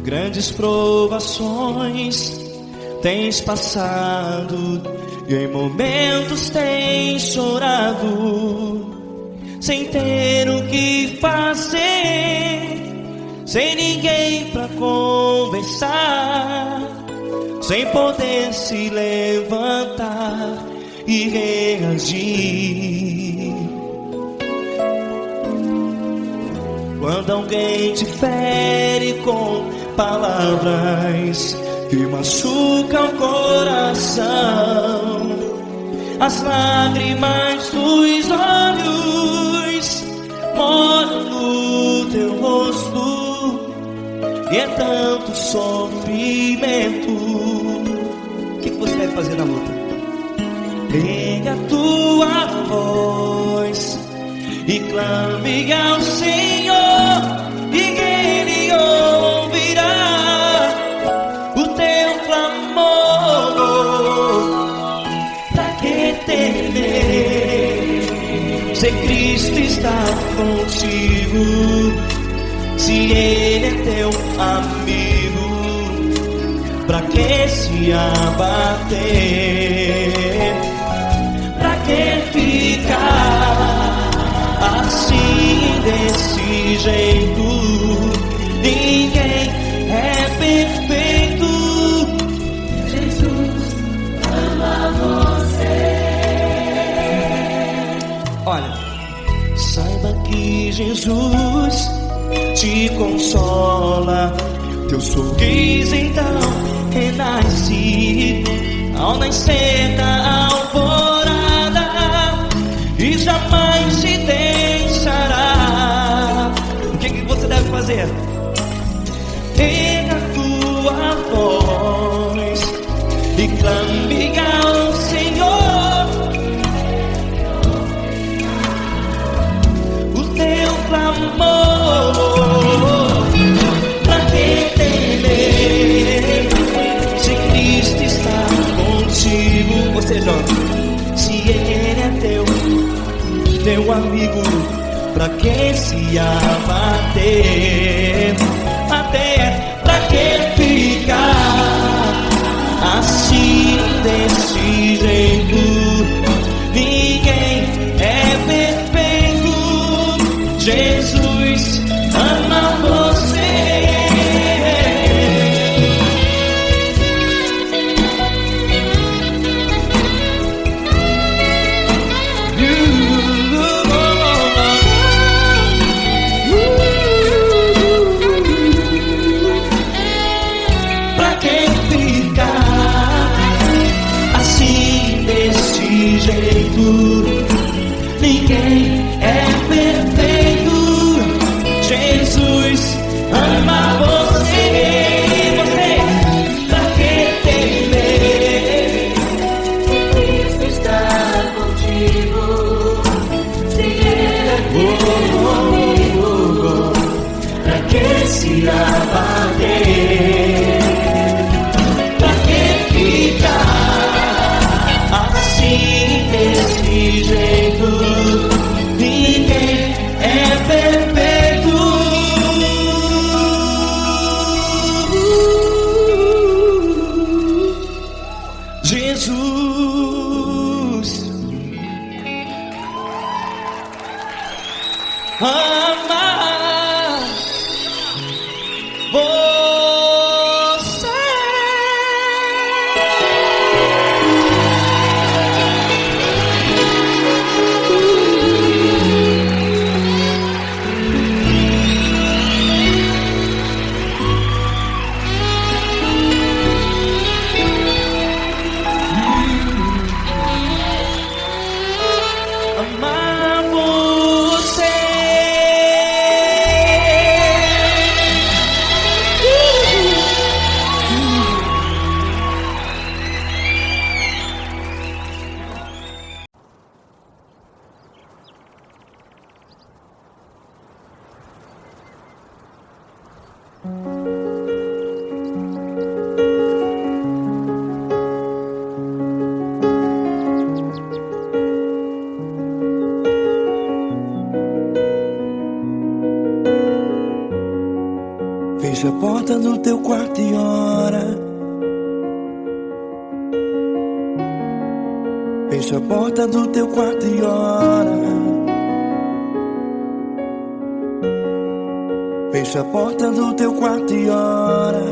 Grandes provações tens passado, e em momentos tens chorado, sem ter o que fazer, sem ninguém pra conversar, sem poder se levantar e reagir. Quando alguém te fere com palavras que machucam o coração, as lágrimas dos olhos moram no teu rosto, e é tanto sofrimento. O que você deve fazer na luta? Pega a tua voz e clame ao Senhor, e Ele ouvirá o teu clamor. Pra que temer, se Cristo está contigo, se Ele é teu amigo? Pra que se abater? Pra que ficar assim, desse jeito? Ninguém é perfeito. Jesus ama você. Olha, saiba que Jesus te consola, teu sorriso então renasce ao nascer da alvorada, e jamais te deixará. O que você deve fazer? Pega a tua voz e clame ao Senhor, o teu clamor. Pra que temer, se Cristo está contigo? Você jovem, se Ele é teu amigo, pra que se abater? Até pra que ficar assim, desse jeito? Ninguém é perfeito. Jesus ama você. Ninguém é perfeito. Jesus ama você. Você, pra que temer? Cristo está contigo, se Ele é comigo. Pra que se abater? Pra que ficar assim, desse jeito? Ninguém é perfeito. Jesus ama você. Fecha a porta do teu quarto e ora. Fecha a porta do teu quarto e ora. Fecha a porta do teu quarto e ora.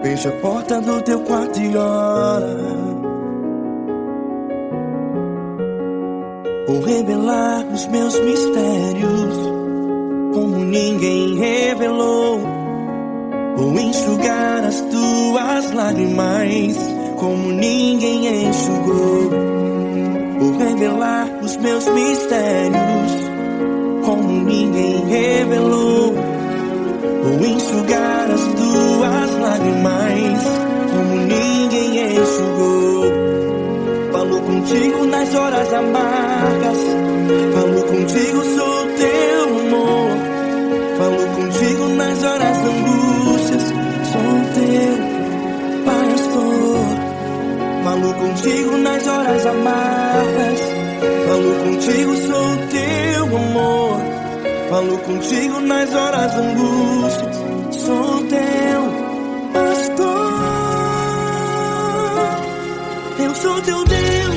Fecha a porta do teu quarto e ora. Vou revelar os meus mistérios como ninguém revelou. Vou enxugar as tuas lágrimas como ninguém enxugou. Vou revelar os meus mistérios como ninguém revelou. Vou enxugar as tuas lágrimas como ninguém enxugou. Falo contigo nas horas amargas, falo contigo, sou teu amor. Falo contigo nas horas da angústias, sou teu pastor. Falo contigo nas horas amargas, falo contigo, sou teu amor. Falo contigo nas horas da angústias, sou teu pastor. Eu sou teu Deus,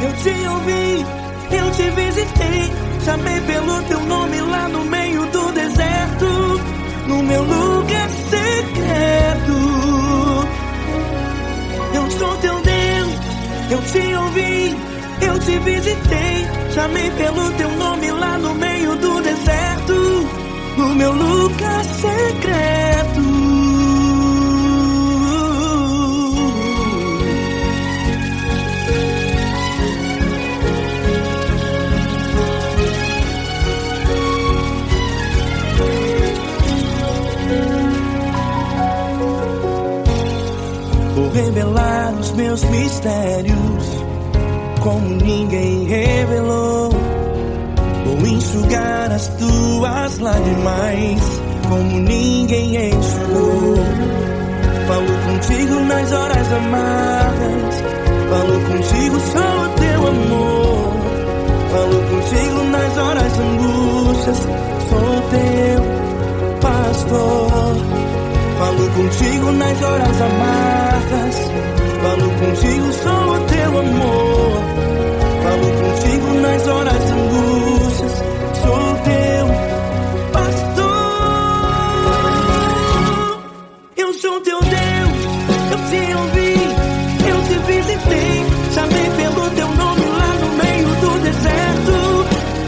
eu te ouvi, eu te visitei. Chamei pelo teu nome lá no meio do deserto, no meu lugar secreto. Eu sou teu Deus, eu te ouvi, eu te visitei. Chamei pelo teu nome lá no meio do deserto, no meu lugar secreto. Vou revelar os meus mistérios como ninguém revelou. Vou enxugar as tuas lágrimas como ninguém enxugou. Falo contigo nas horas amargas, falo contigo, sou teu amor. Falo contigo nas horas angústias, sou teu pastor. Falo contigo nas horas amargas, falo contigo, sou teu amor. Falo contigo nas horas angústias, sou teu pastor. Eu sou teu Deus, eu te ouvi, eu te visitei. Chamei pelo teu nome lá no meio do deserto,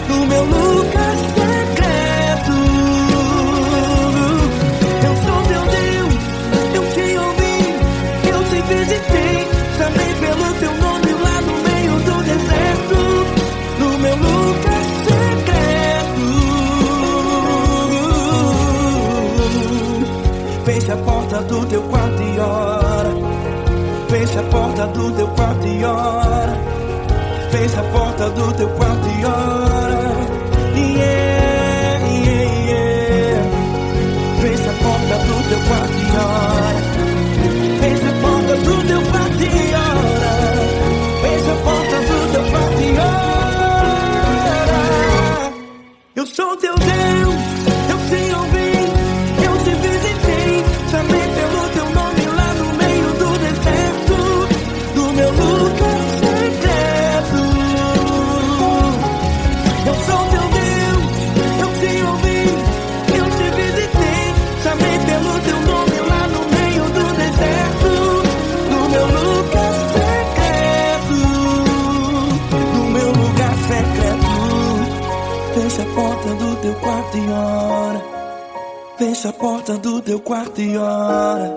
no meu lugar secreto. Eu sou teu Deus, eu te ouvi, eu te visitei. Chamei pelo teu nome lá no meio do deserto, no meu lugar secreto. Fecha a porta do teu quarto e ora. Fecha a porta do teu quarto e ora. Fecha a porta do teu quarto e ora. Yeah, yeah, yeah. Fecha a porta do teu quarto e ora. Fecha a porta do teu quarto e ora. Fecha a porta do teu quarto e ora. Eu sou teu Deus, eu te ouvi, eu te visitei. Chamei pelo teu nome lá no meio do deserto, do meu lugar secreto. Eu sou teu Deus, eu te ouvi, eu te visitei. Chamei pelo teu nome lá no meio do deserto, no meu lugar secreto, no meu lugar secreto. Fecha a porta do teu quarto e ora. Fecha a porta do teu quarto e ora.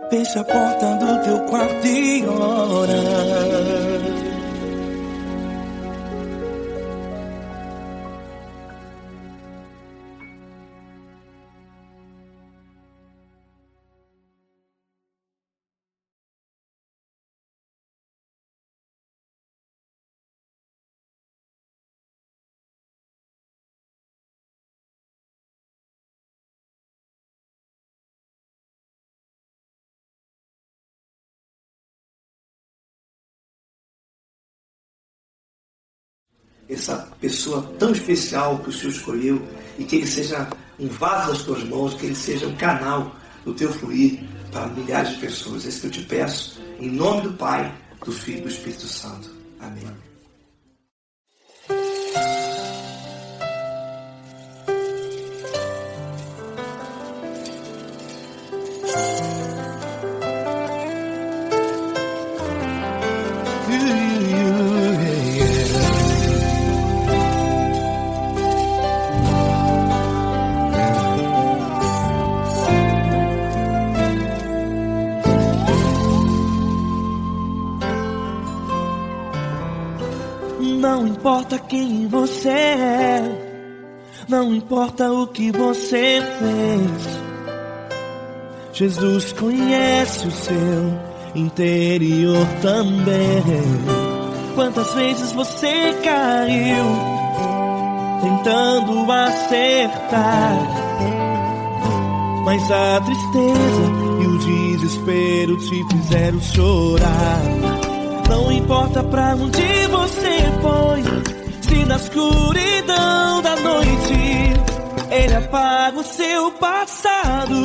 Fecha a porta do teu quarto e ora. essa pessoa tão especial que o Senhor escolheu, e que ele seja um vaso das tuas mãos, que ele seja um canal do teu fluir para milhares de pessoas. É isso que eu te peço, em nome do Pai, do Filho e do Espírito Santo. Amém. Não importa quem você é, não importa o que você fez, Jesus conhece o seu interior também. Quantas vezes você caiu tentando acertar, mas a tristeza e o desespero te fizeram chorar. Não importa pra onde você foi, se na escuridão da noite Ele apaga o seu passado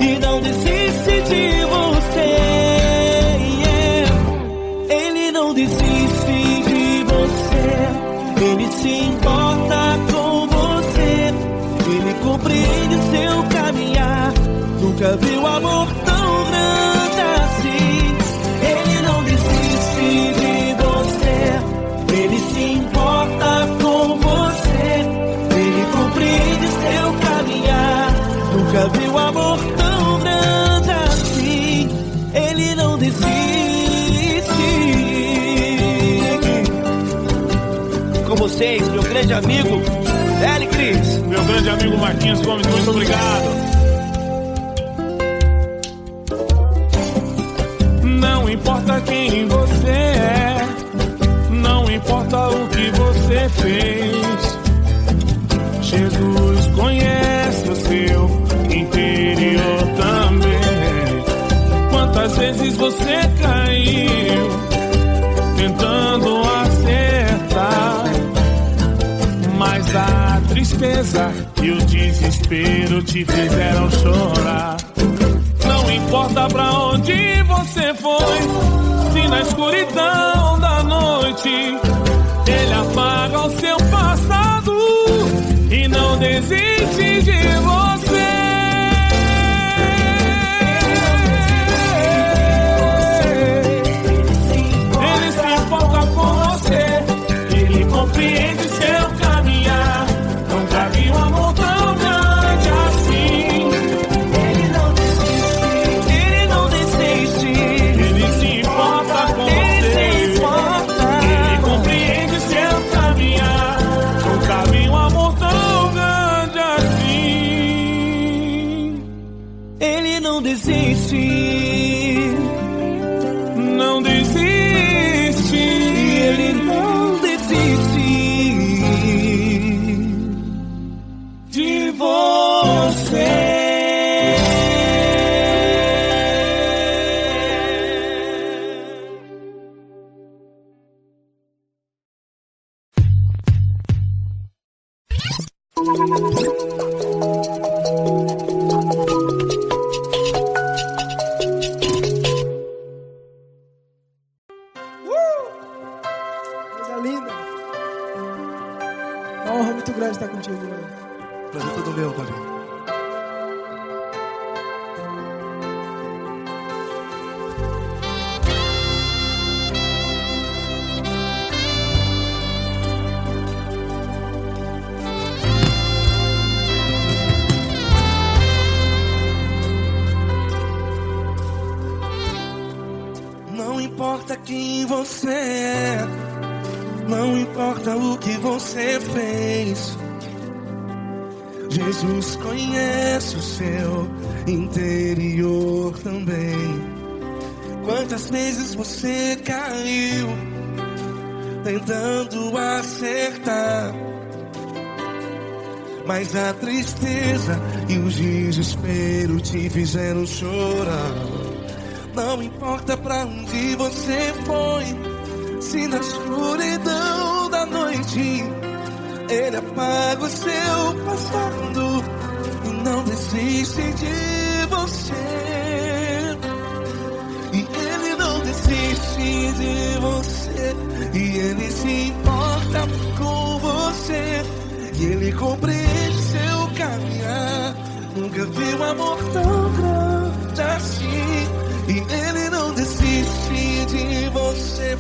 e não desiste de você. Ele não desiste de você, Ele se importa com você, Ele compreende o seu caminhar. Nunca viu amor tão grande assim. Ele não desiste de você, Ele se importa com você, Ele compreende seu caminhar. Nunca viu amor tão grande assim. Ele não desiste. Com vocês, meu grande amigo Eli Cris, meu grande amigo Marquinhos Gomes, muito obrigado. Não importa quem você é, não importa o que você fez, Jesus conhece o seu interior também. Quantas vezes você caiu tentando acertar, mas a tristeza e o desespero te fizeram chorar. Não importa pra onde você foi, se na escuridão da noite Ele apaga o seu passado e não desiste de você. Ele se importa com você, Ele compreende seu caminhar. Nunca vi um amor tão grande assim. Não desiste, não desiste, Ele não desiste de você. Estar contigo, prazer todo meu, Paulinho. Não importa quem você é, não importa o que você fez, Jesus conhece o seu interior também. Quantas vezes você caiu tentando acertar, mas a tristeza e o desespero te fizeram chorar. Não importa pra onde você foi, se na escuridão da noite noite. Ele apaga o seu passado e não desiste de você. E ele não desiste de você. E ele se importa com você. E ele compreende seu caminhar. Nunca vi um amor tão grande assim. E ele não desiste de você.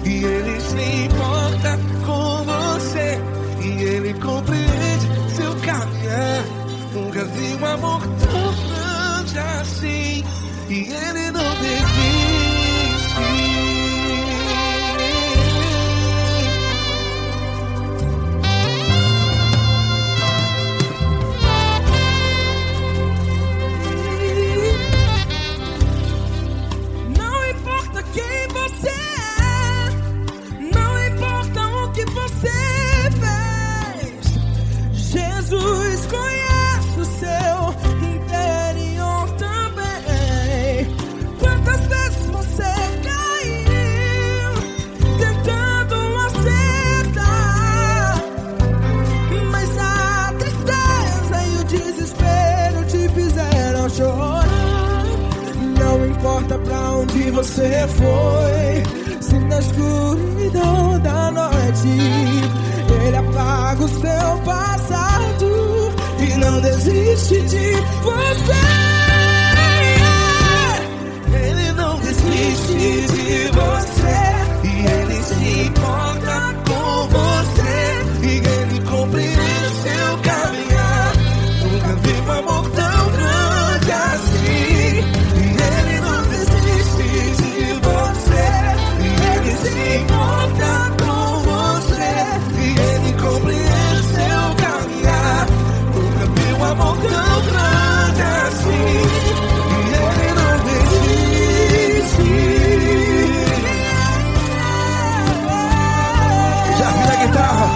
E ele se importa com você. E ele compreende seu caminhar. Nunca vi um amor tão grande assim. E ele não desiste. Não importa quem você é, não importa o que você fez, Jesus conhece o seu interior também. Quantas vezes você caiu tentando acertar, mas a tristeza e o desespero te fizeram chorar. Não importa pra onde você foi, se na escuridão da noite ele apaga o seu passado e não desiste de você. Ele não desiste de você. E ele se importa com você. E ele compreende seu caminhar. Nunca vi um amor tão grande assim. E ele não desiste de você. E ele se importa com você. E ele compreende seu caminhar. Nunca vi um amor tão grande assim. E ele não desiste. Já vi a guitarra.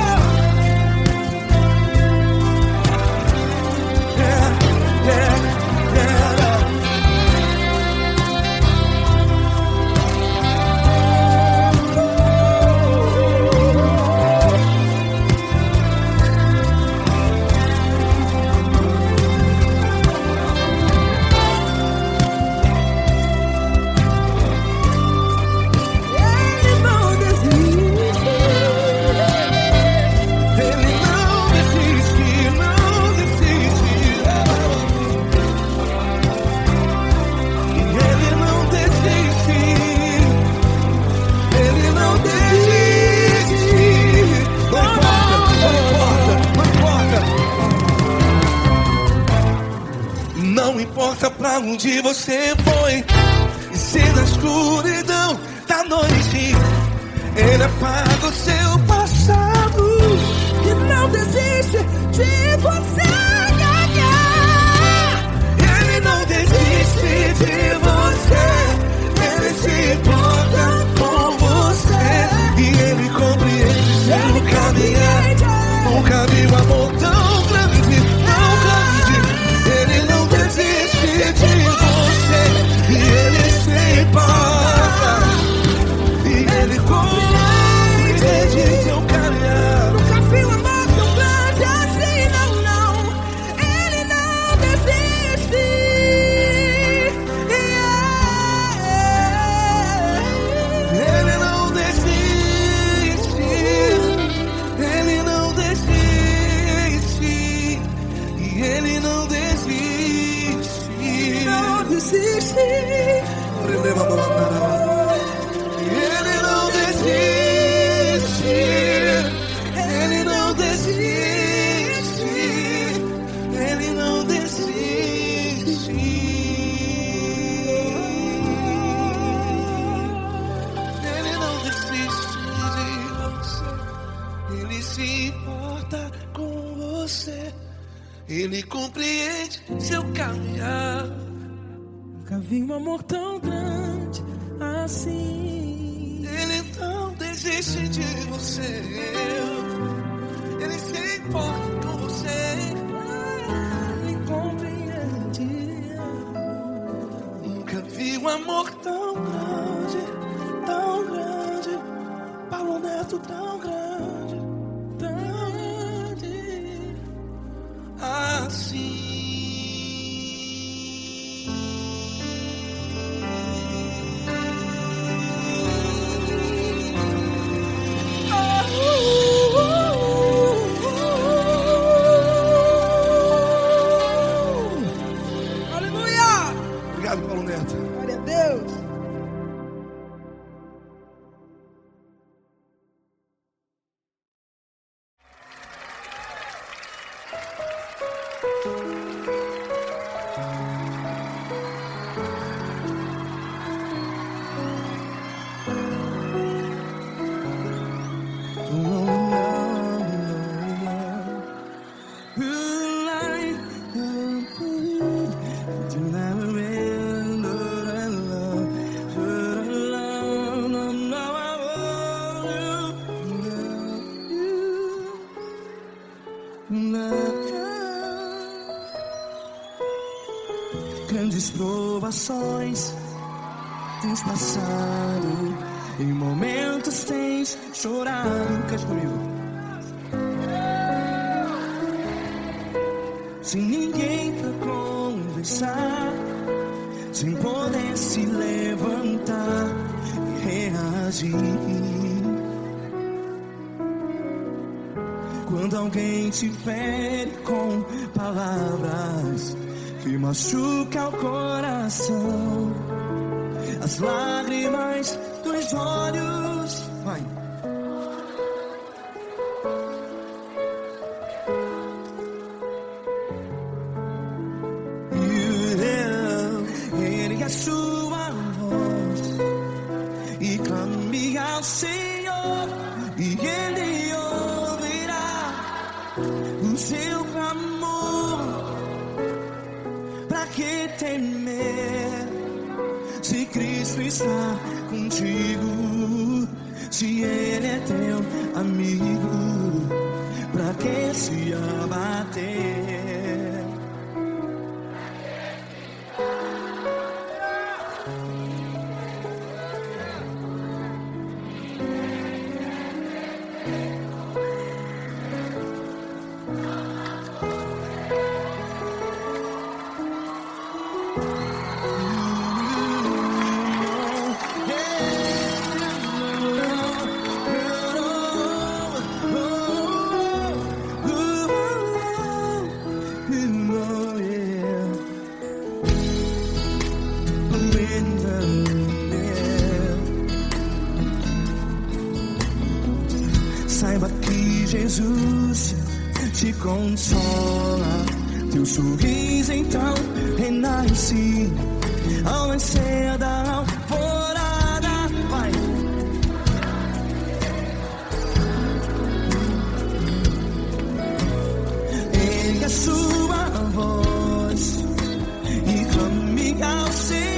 Não importa pra onde você foi, e se na escuridão da noite ele apaga o seu passado E não desiste de você. Ele não desiste de você. Ele se importa com você. E ele compreende seu caminhar. Nunca vi um amor tão grande, tão grande. Ele não desiste de você. E ele se importa. E ele compreende seu caminhar. Nunca vi um amor tão grande assim, não, não. Ele não desiste. Ele não desiste. Ele não desiste. E ele não desiste. Não desiste. Ele não desiste. Ele não desiste. Ele não desiste. Ele não desiste de você. Ele se importa com você. Ele compreende seu caminhar. Nunca vi um amor tão grande assim. Ele não desiste de você. Ele se importa com você. Ele compreende. Nunca vi um amor tão grande, tão grande. Paulo Neto tão grande. vezes provações tens passado, em momentos tens chorado. Cante comigo. Sem ninguém pra conversar, sem poder se levantar e reagir. Quando alguém te fere com palavras que machuca o coração, as lágrimas dos olhos, vai. Ergue a sua voz e clame ao Senhor, e Ele ouvirá o seu clamor. Pra que temer, se Cristo está contigo? Se Ele é teu amigo, pra que se abater? Saiba que Jesus te consola, teu sorriso então renasce ao nascer da alvorada. Vai. Ergue a sua voz e clame ao Senhor.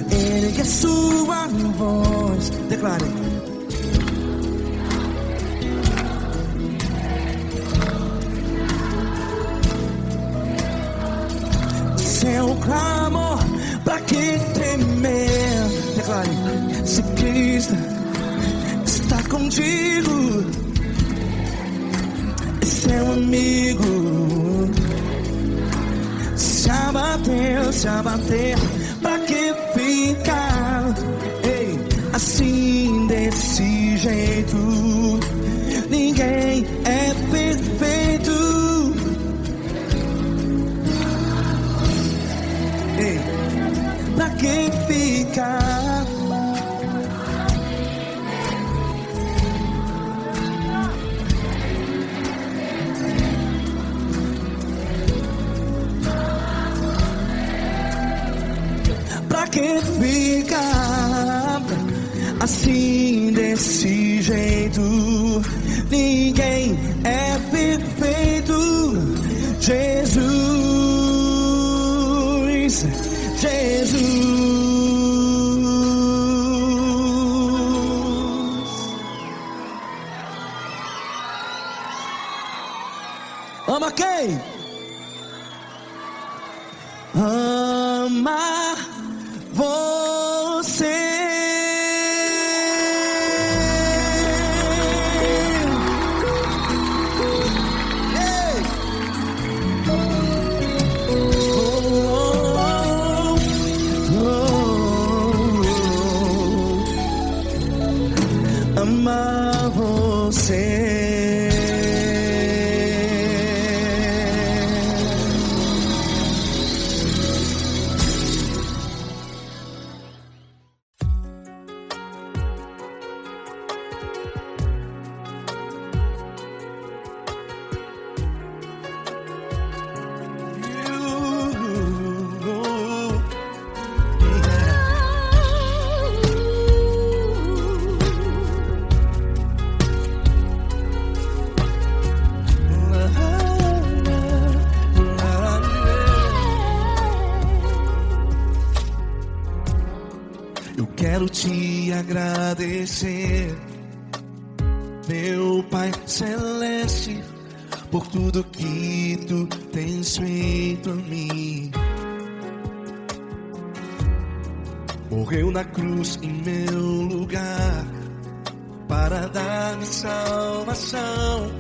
Ergue a sua voz, declare. Seu clamor, pra que temer? Declare. Se Cristo está contigo, é seu amigo. Se abater, pra que ficar assim desse jeito? Ninguém é perfeito. Pra que ficar? Pra que ficar assim desse jeito. Ninguém é perfeito. Jesus, Jesus. Ama quem? Ama você. Ei! Ama você. Quero te agradecer, meu Pai Celeste, por tudo que tu tens feito a mim. Morreu na cruz em meu lugar para dar-me salvação.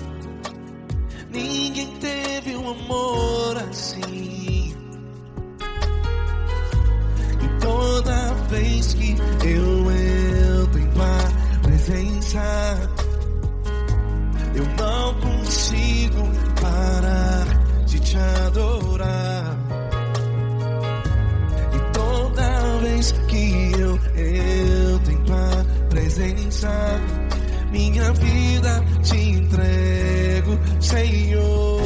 Ninguém teve um amor assim. E toda vez que eu entro em tua presença, eu não consigo parar de te adorar. E toda vez que eu entro em tua presença, minha vida te entrego, Senhor.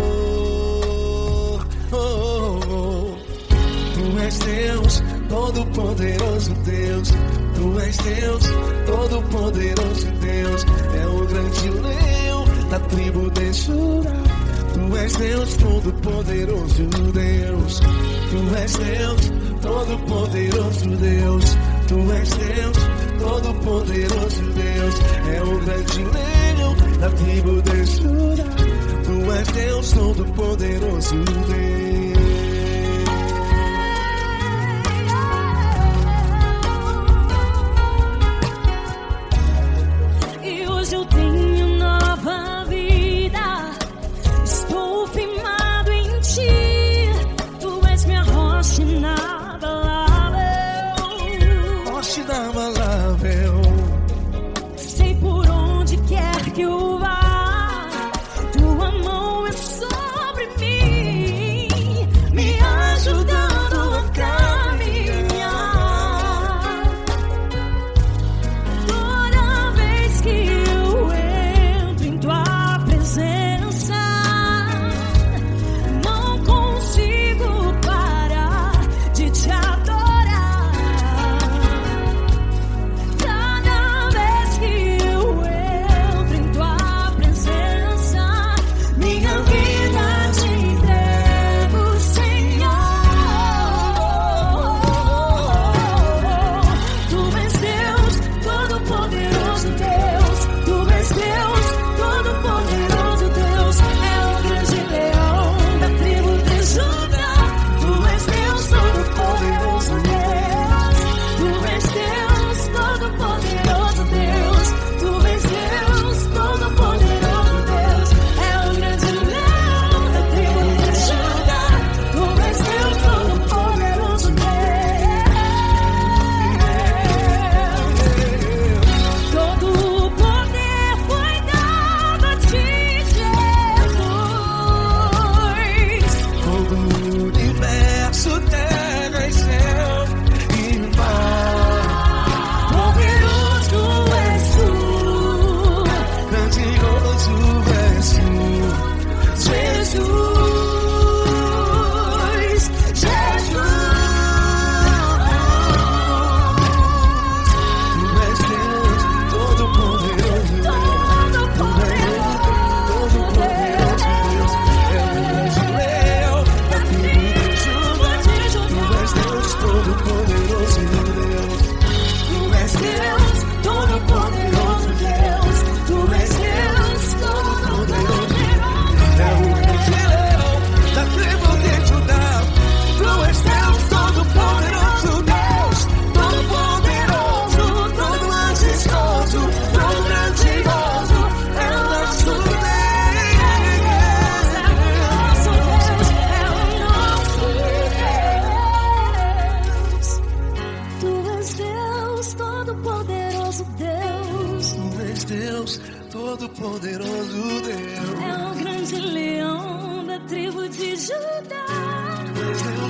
Tu és Deus, Todo-Poderoso Deus. Tu és Deus, Todo-Poderoso Deus. É o grande leão da tribo de Judá. Tu és Deus, Todo-Poderoso Deus. Tu és Deus, Todo-Poderoso Deus. Tu és Deus, Todo-Poderoso Deus. É o grande leão da tribo de Judá. Tu és Deus, Todo-Poderoso Deus. Eu tenho nova vida, estou firmado em ti. Tu és minha rocha inabalável, Rocha inabalável. sei por onde quer que eu vá, tua mão é sobre mim.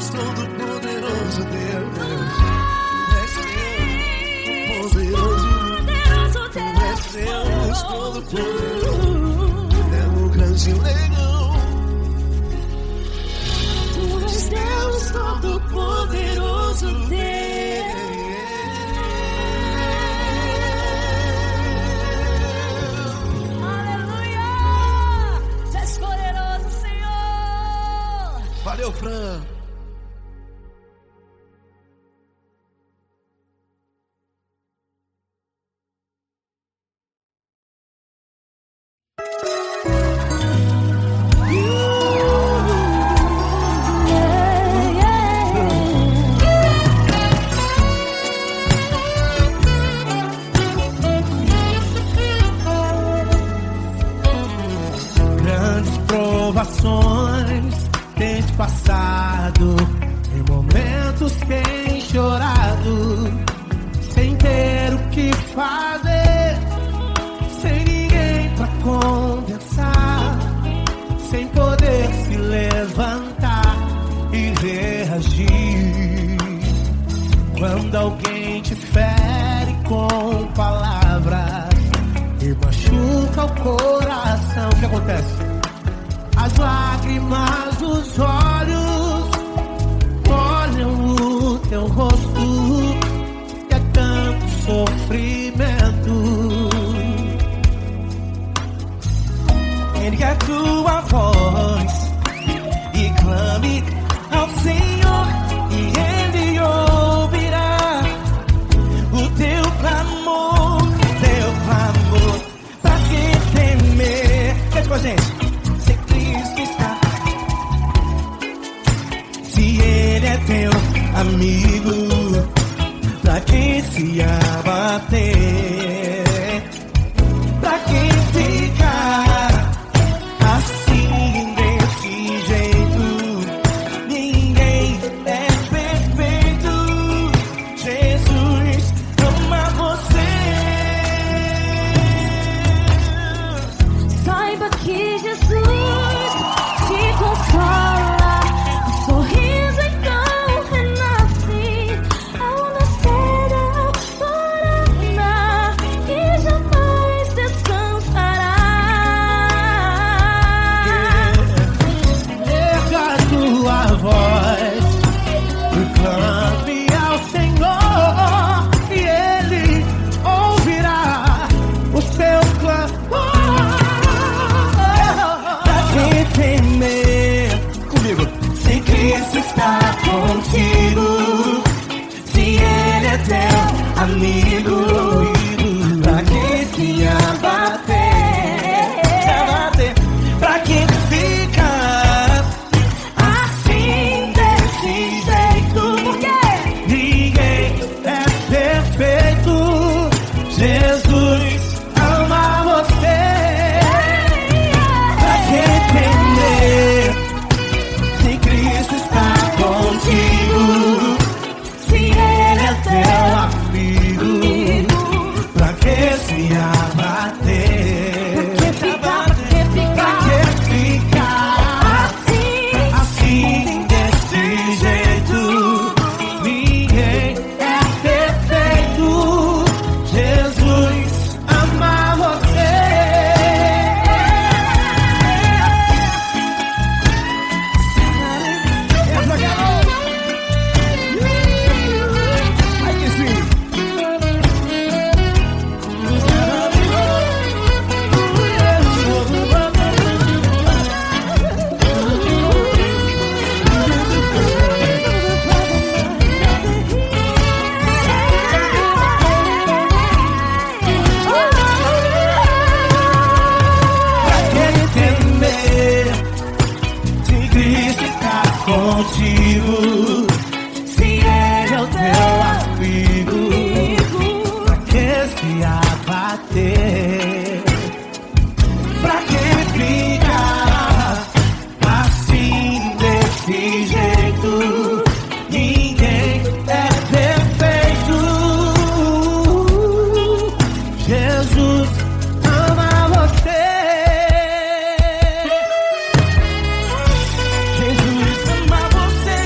Deus, Todo-Poderoso Deus. Tu és Deus, poderoso. Tu és Deus, Todo-Poderoso. É o grande leão. Tu és Deus, Todo-Poderoso Deus. Aleluia! Tu és poderoso, Senhor. Valeu, Fran. Grandes provações tens passado, em momentos tens chorado, sem ter o que fazer, sem ninguém pra conversar, sem poder se levantar e reagir. Quando alguém te fere com palavras e machuca o coração, o que acontece? As lágrimas dos olhos molham o teu rosto, e é tanto sofrimento. Ergue a tua voz e clame ao Senhor, e Ele ouvirá o teu clamor, pra que temer? Cante com a gente. Se Cristo está, se Ele é teu amigo, pra que se abater? Pra que ficar assim desse jeito? Ninguém é perfeito. Jesus ama você. Saiba que Jesus te consola, o sorriso então renasce ao nascer da aurora, e jamais descansará. Erga a tua voz e clame ao Senhor, e Ele ouvirá o seu clamor. Pra que temer? Comigo. Se Cristo está contigo, se Ele é teu amigo, pra que se abater? Pra que ficar assim desse jeito? Porque ninguém é perfeito. Jesus ama você. Pra que temer? Se Cristo está contigo, se Ele é teu amigo, pra que se abater? Pra que ficar assim desse jeito? Ninguém é perfeito. Jesus ama você. Essa garota. Aí que sim. Pra que temer? Se Cristo está contigo, se Ele é o teu amigo, pra que se abater? Pra que ficar assim desse jeito? Ninguém é perfeito. Jesus ama você. Jesus ama você.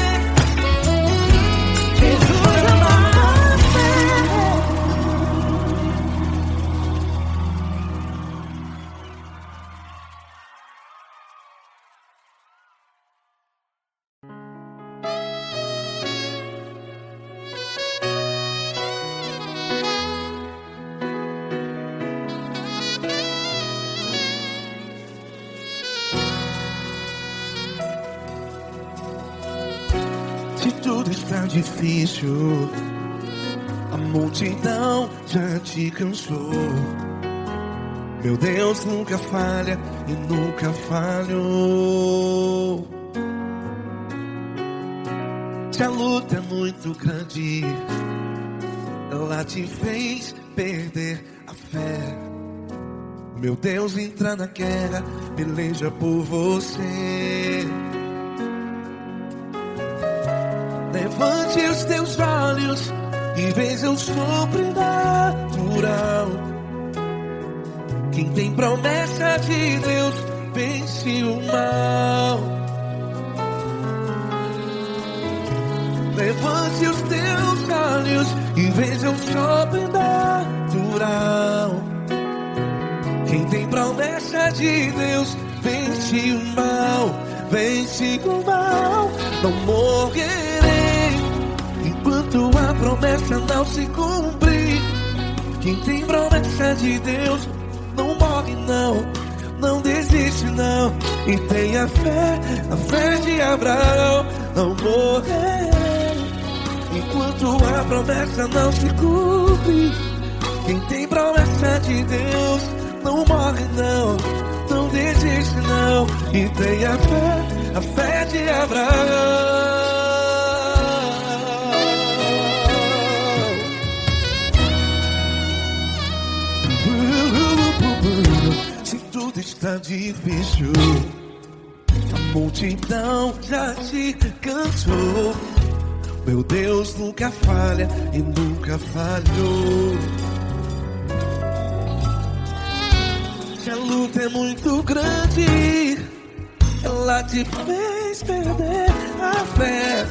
Se tudo está difícil, a multidão já te cansou. Meu Deus nunca falha e nunca falhou. Se a luta é muito grande, ela te fez perder a fé. Meu Deus entra na guerra, peleja por você. Levante os teus olhos e veja o sobrenatural. Quem tem promessa de Deus vence o mal. Levante os teus olhos e veja o sobrenatural. Quem tem promessa de Deus vence o mal. Vence o mal. Não morrerei enquanto a promessa não se cumprir. Quem tem promessa de Deus não morre não, não desiste não. E tenha fé, a fé de Abraão. Não morrerei enquanto a promessa não se cumpre. Quem tem promessa de Deus não morre não, não desiste não. E tenha fé, a fé de Abraão. Se tudo está difícil, a multidão já te cansou. Meu Deus nunca falha e nunca falhou. Se a luta é muito grande, ela te fez perder a fé.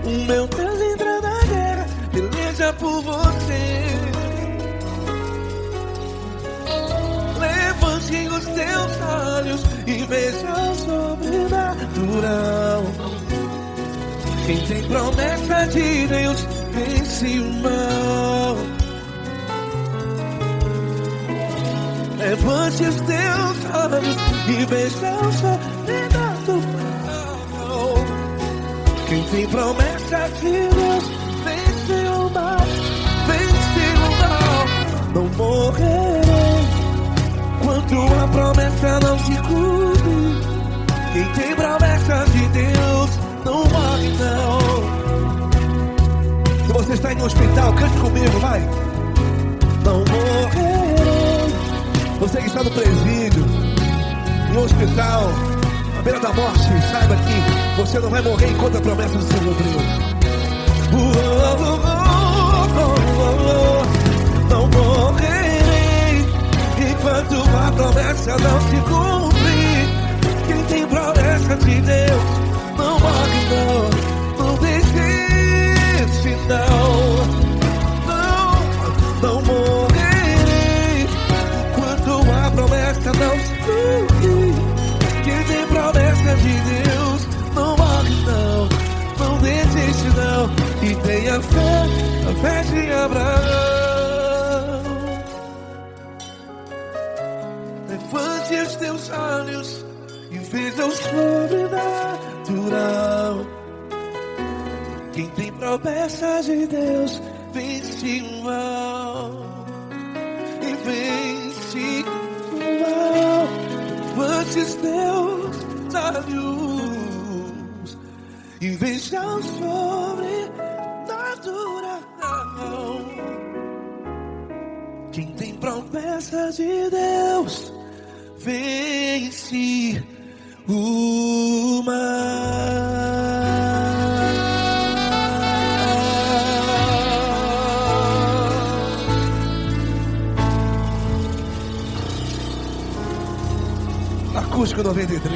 O meu Deus entra na guerra, peleja por você. Levante os teus olhos e veja o sobrenatural. Quem tem promessa de Deus vence o mal. Levante os teus olhos e veja o sobrenatural. Quem tem promessa de Deus vence o mal. Vence o mal. Não morrerei enquanto a promessa não se cumpre. Quem tem promessa de Deus não morre não. Se você está em um hospital, cante comigo, vai. Não morrerei. Você que está no presídio, em um hospital, à beira da morte, saiba que você não vai morrer enquanto a promessa não se cumpriu. Não morrerei enquanto a promessa não se cumprir. Quem tem promessa de Deus não morre não, não desiste não. Não morrerei enquanto a promessa não se cumprir. Quem tem promessa de Deus não morre não, não desiste não. E tenha fé, a fé de Abraão. Levante os teus olhos e veja o sobrenatural. Quem tem promessa de Deus vence o mal. E vence o mal. Levante os teus olhos e veja o sobrenatural. Quem tem promessa de Deus vence o mal. Acústico 93.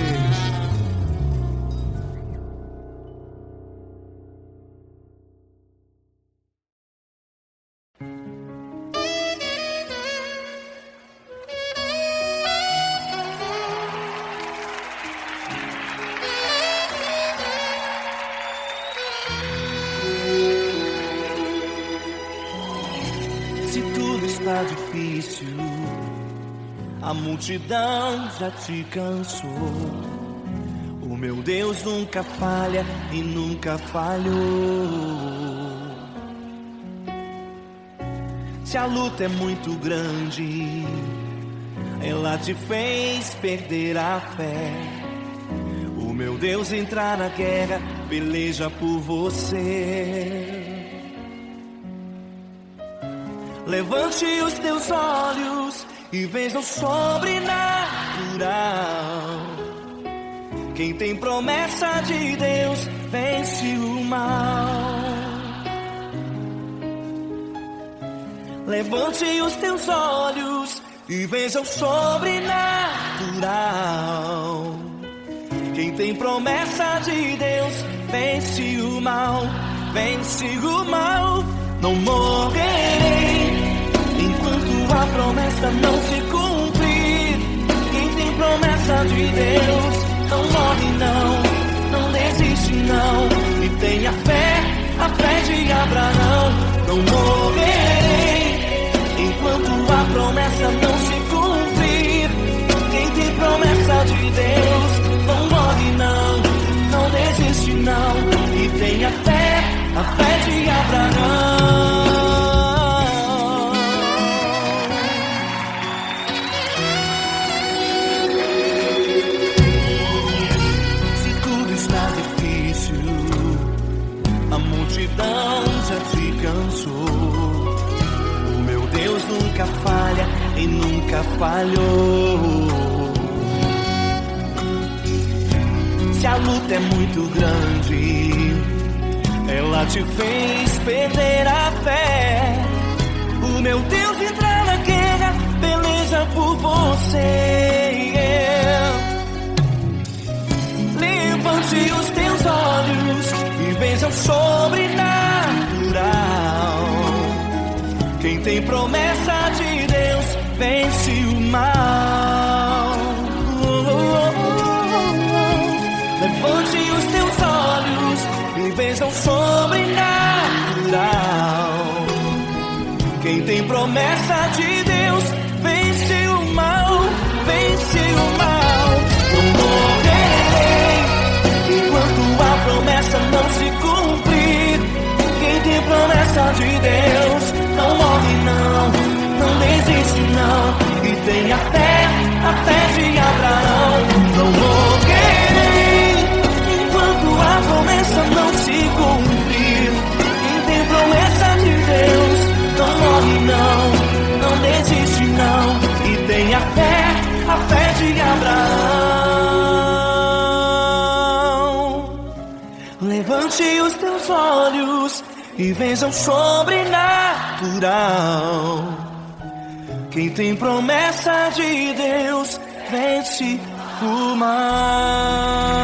Se tudo está difícil, a multidão já te cansou. O meu Deus nunca falha e nunca falhou. Se a luta é muito grande, ela te fez perder a fé. O meu Deus entrar na guerra, peleja por você. Levante os teus olhos e veja o sobrenatural. Quem tem promessa de Deus vence o mal. Levante os teus olhos e veja o sobrenatural. Quem tem promessa de Deus vence o mal, vence o mal. Não morrerei enquanto a promessa não se cumprir. Quem tem promessa de Deus não morre não desiste não. E tenha fé, a fé de Abraão. Não morrerei enquanto a promessa não se cumprir. Quem tem promessa de Deus não morre não desiste não. E tenha fé, a fé de Abraão. Se tudo está difícil, a multidão já te cansou. O meu Deus nunca falha e nunca falhou. Se a luta é muito grande, ela te fez perder a fé. O meu Deus entrar na guerra, peleja por você. Levante os teus olhos e veja o sobrenatural. Quem tem promessa de Deus vence o mal. Levante os teus olhos e veja o sobrenatural. Quem tem promessa de Deus vence o mal, vence o mal. Não morrerei enquanto a promessa não se cumprir. Quem tem promessa de Deus não morre não desiste não. E tenha fé, a fé de Abraão. Não morrerei enquanto a promessa não se cumprir. Quem tem promessa de Deus não morre não desiste não. E tenha fé, a fé de Abraão. Levante os teus olhos e veja o sobrenatural. Quem tem promessa de Deus vence o mal.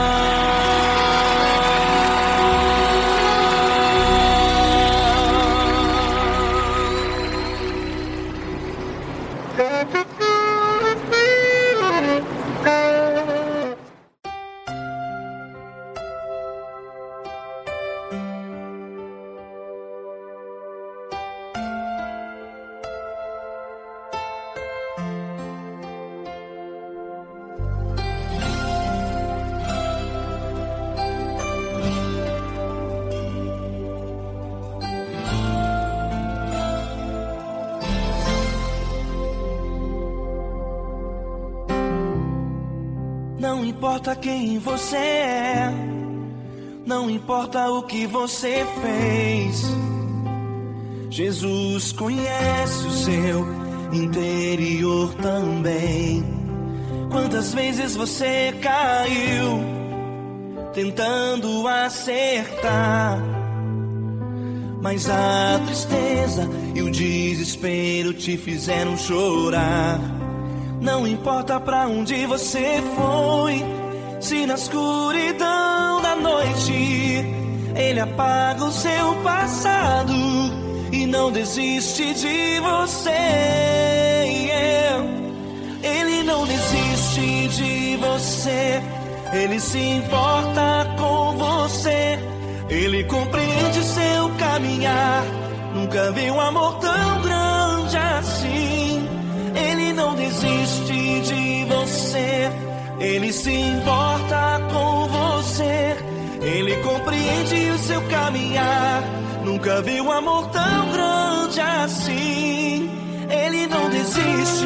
Não importa quem você é, não importa o que você fez, Jesus conhece o seu interior também. Quantas vezes você caiu tentando acertar, mas a tristeza e o desespero te fizeram chorar. Não importa pra onde você foi, se na escuridão da noite Ele apaga o seu passado e não desiste de você. Ele não desiste de você, Ele se importa com você. Ele compreende seu caminhar, nunca vi um amor tão grande assim. Ele não desiste de você, Ele se importa com você. Ele compreende o seu caminhar. Nunca vi um amor tão grande assim. Ele não desiste.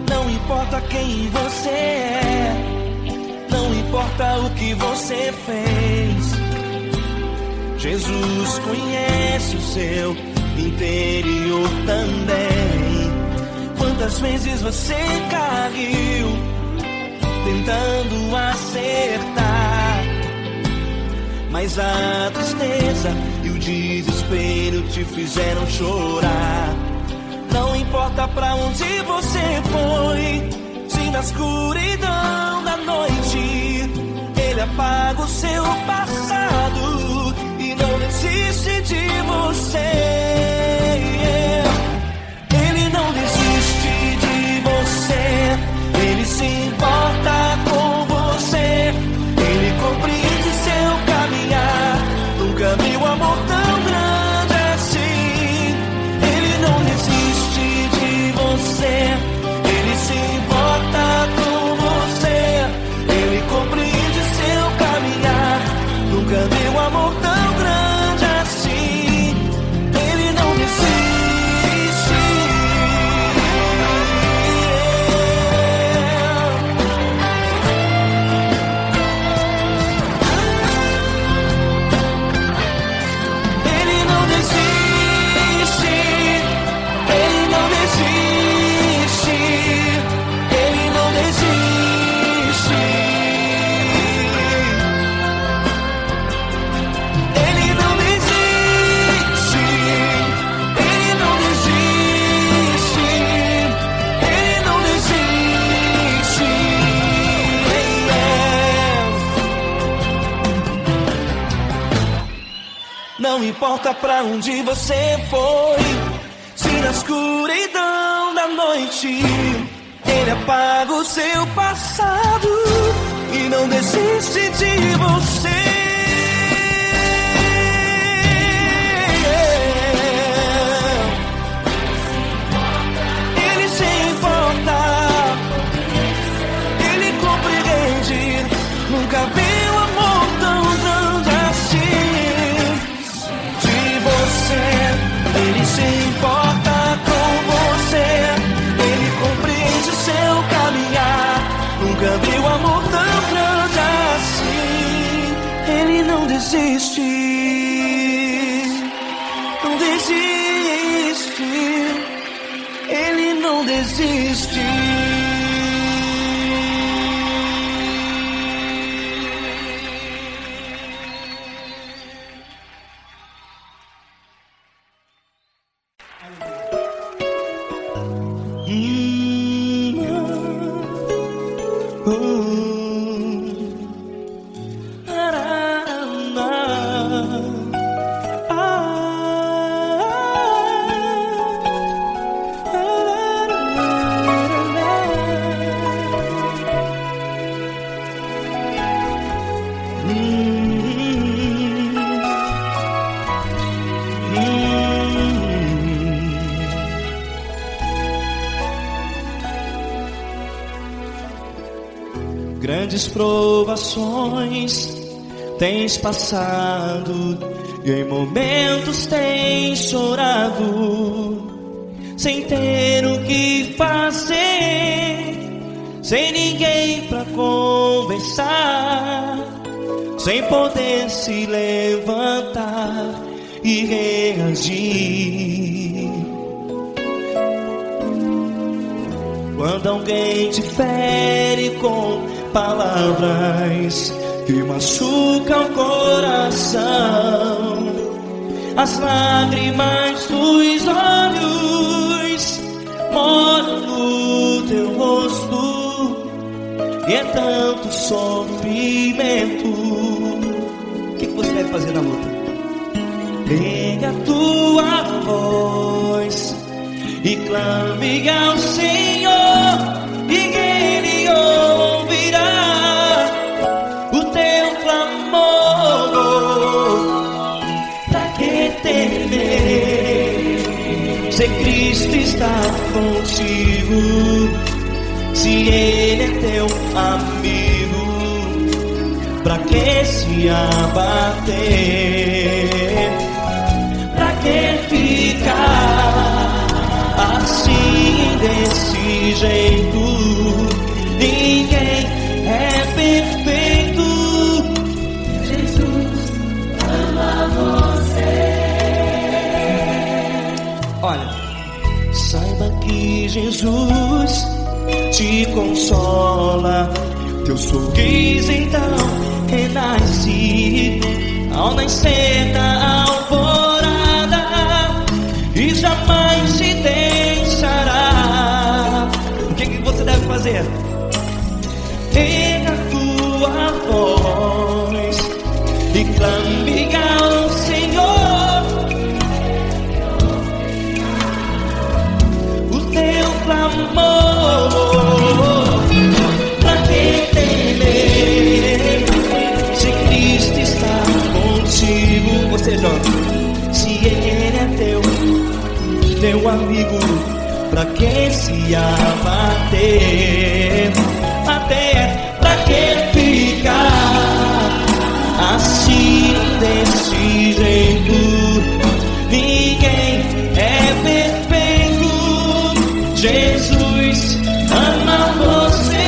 Não importa quem você é, não importa o que você fez, Jesus conhece o seu interior também. Quantas vezes você caiu tentando acertar, mas a tristeza e o desespero te fizeram chorar. Não importa pra onde você foi, se na escuridão da noite Ele apaga o seu passado e não desiste de você. Ele não desiste de você, Ele se importa com você. Ele compreende seu caminhar. Nunca vi um amor tão grande assim. Ele não desiste de você, Ele se importa com você. Ele compreende seu caminhar. Nunca vi um amor tão grande assim. Ele não desiste. Ele não desiste. Ele não desiste. Ele não desiste. Ele não desiste. Ele não desiste. Ele não desiste. Não importa pra onde você foi, se na escuridão da noite Ele apaga o seu passado e não desiste de você. Ele se importa, Ele compreende. Nunca vi um amor tão grande assim. De você, Ele se importa com você. Ele compreende o seu caminhar. Nunca vi um amor tão grande assim. Ele não desiste. Não desiste. Ele não desiste. Grandes provações tens passado e em momentos tens chorado, sem ter o que fazer, sem ninguém pra conversar, sem poder se levantar e reagir. Quando alguém te fere com palavras que machucam o coração, as lágrimas dos olhos molham no teu rosto, e é tanto sofrimento. O que você deve fazer na luta? Erga a tua voz e clame ao Senhor, e Ele ouvirá o teu clamor. temer, se Cristo está contigo, se Ele é teu amigo, pra que se abater? Pra que ficar assim desse jeito? Ninguém é perfeito. Jesus ama você. Olha, saiba que Jesus te consola. Teu sorriso então renasce ao nascer da alvorada e jamais te deixará. O que você deve fazer? Erga a tua voz e clame ao Senhor. O teu clamor, pra que temer, se Cristo está contigo? Você, jovem, se Ele é teu amigo, pra que se abater? Até pra que ficar assim desse jeito? Ninguém é perfeito. Jesus ama você.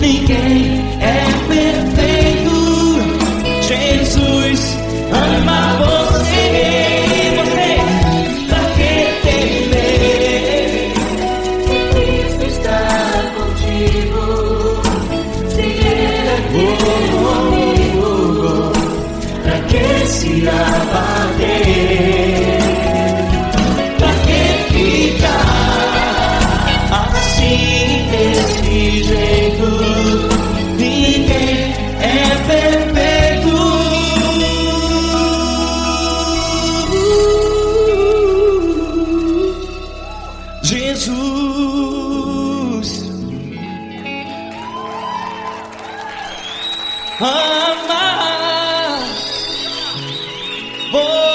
Ninguém é perfeito. Jesus ama você. Você, pra que temer? Cristo está contigo. Se Ele é teu amigo, pra que se abater? Pra que ficar assim desse jeito? Ninguém é perfeito. Jesus ama você.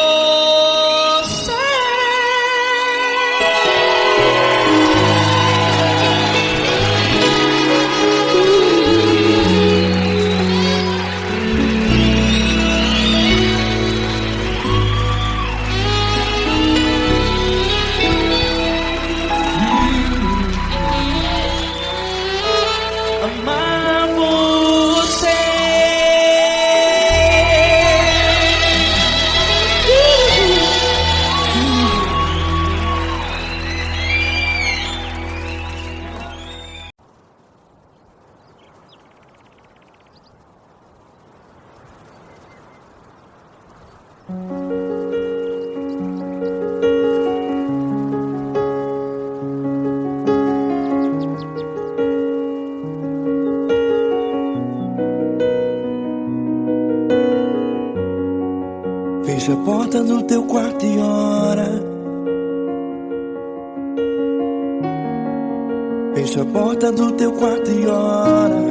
Amar você. Fecha a porta do teu quarto e ora. Fecha a porta do teu quarto e ora.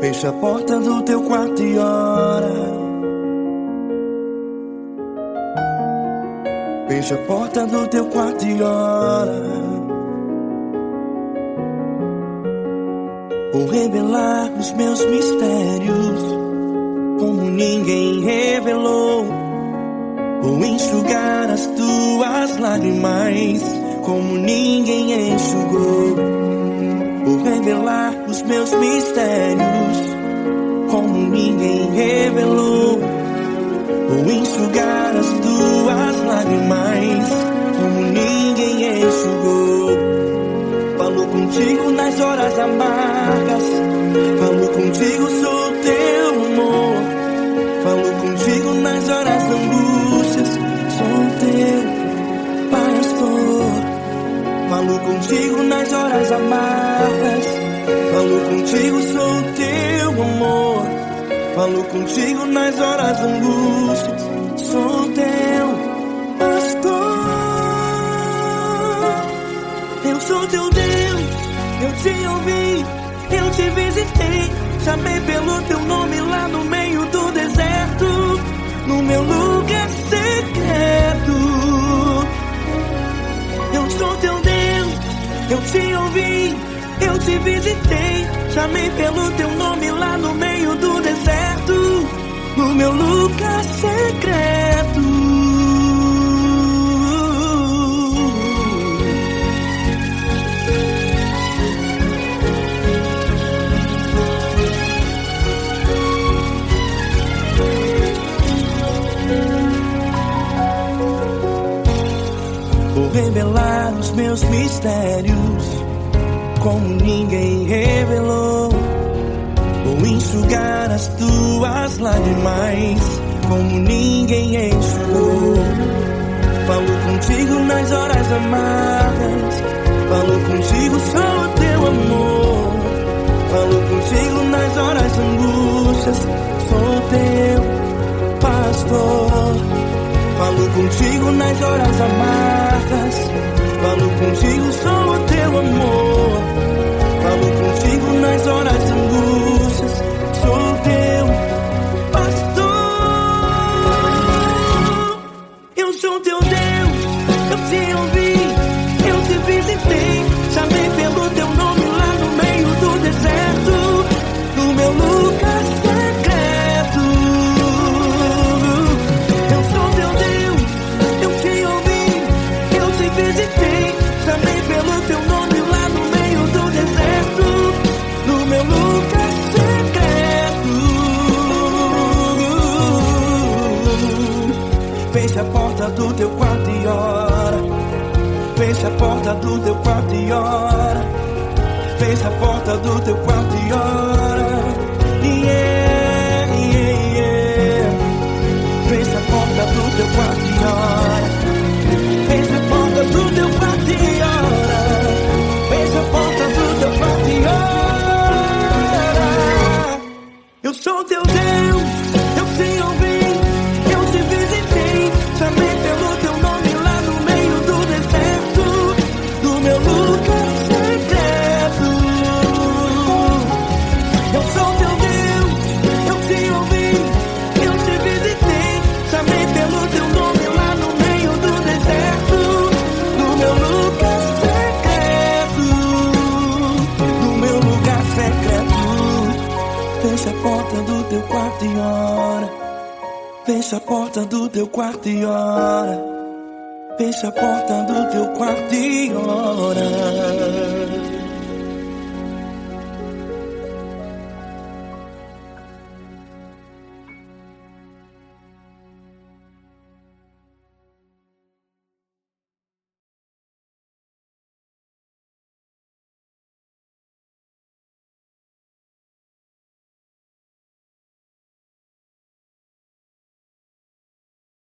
Fecha a porta do teu quarto e ora. Fecha a porta do teu quarto e ora. Vou revelar os meus mistérios como ninguém revelou. Vou enxugar as tuas lágrimas como ninguém enxugou. Vou revelar os meus mistérios como ninguém revelou. Vou enxugar as tuas lágrimas como ninguém enxugou. Falo contigo nas horas amargas, falo contigo, sou teu amor. Falo contigo nas horas da angústias, sou teu pastor. Falo contigo nas horas amargas. Falo contigo, sou o teu amor. Falo contigo nas horas angústias. Sou o teu pastor. Eu sou teu Deus, eu te ouvi, eu te visitei. Chamei pelo teu nome lá no meio do deserto, no meu lugar secreto. Eu sou teu Deus, eu te ouvi, eu te visitei. Chamei pelo teu nome lá no meio do deserto, no meu lugar secreto. Vou revelar os meus mistérios como ninguém revelou. Vou enxugar as tuas lágrimas como ninguém enxugou. Falo contigo nas horas amargas. Falo contigo, sou o teu amor. Falo contigo nas horas angústias. Sou o teu pastor. Falo contigo nas horas amargas. Falo contigo, sou o teu amor. Falo contigo nas horas angústias. Sou o teu pastor. Eu sou teu Deus, eu te ouvi, eu te visitei. Chamei pelo teu nome lá no meio do deserto, no meu lugar secreto. Eu sou teu Deus, eu te ouvi, eu te visitei. Chamei pelo teu nome lá no meio do deserto, no meu lugar secreto. Feche a porta do teu quarto e ora. Feche a porta do teu quarto e ora. Feche a porta do teu quarto e ora. Yeah, yeah, yeah. Feche a porta do teu quarto e ora. Feche a porta do teu quarto e ora. Feche a porta do teu quarto e ora. Eu sou teu Deus, eu te ouvi, eu te visitei. Chamei pelo teu nome lá no meio do deserto, no meu lugar secreto. Eu sou teu Deus, eu te ouvi, eu te visitei. Chamei pelo teu nome lá no meio do deserto, no meu lugar secreto, no meu lugar secreto. Fecha a porta do teu quarto e ora. Fecha a porta do teu quarto e ora. Fecha a porta do teu quarto e ora.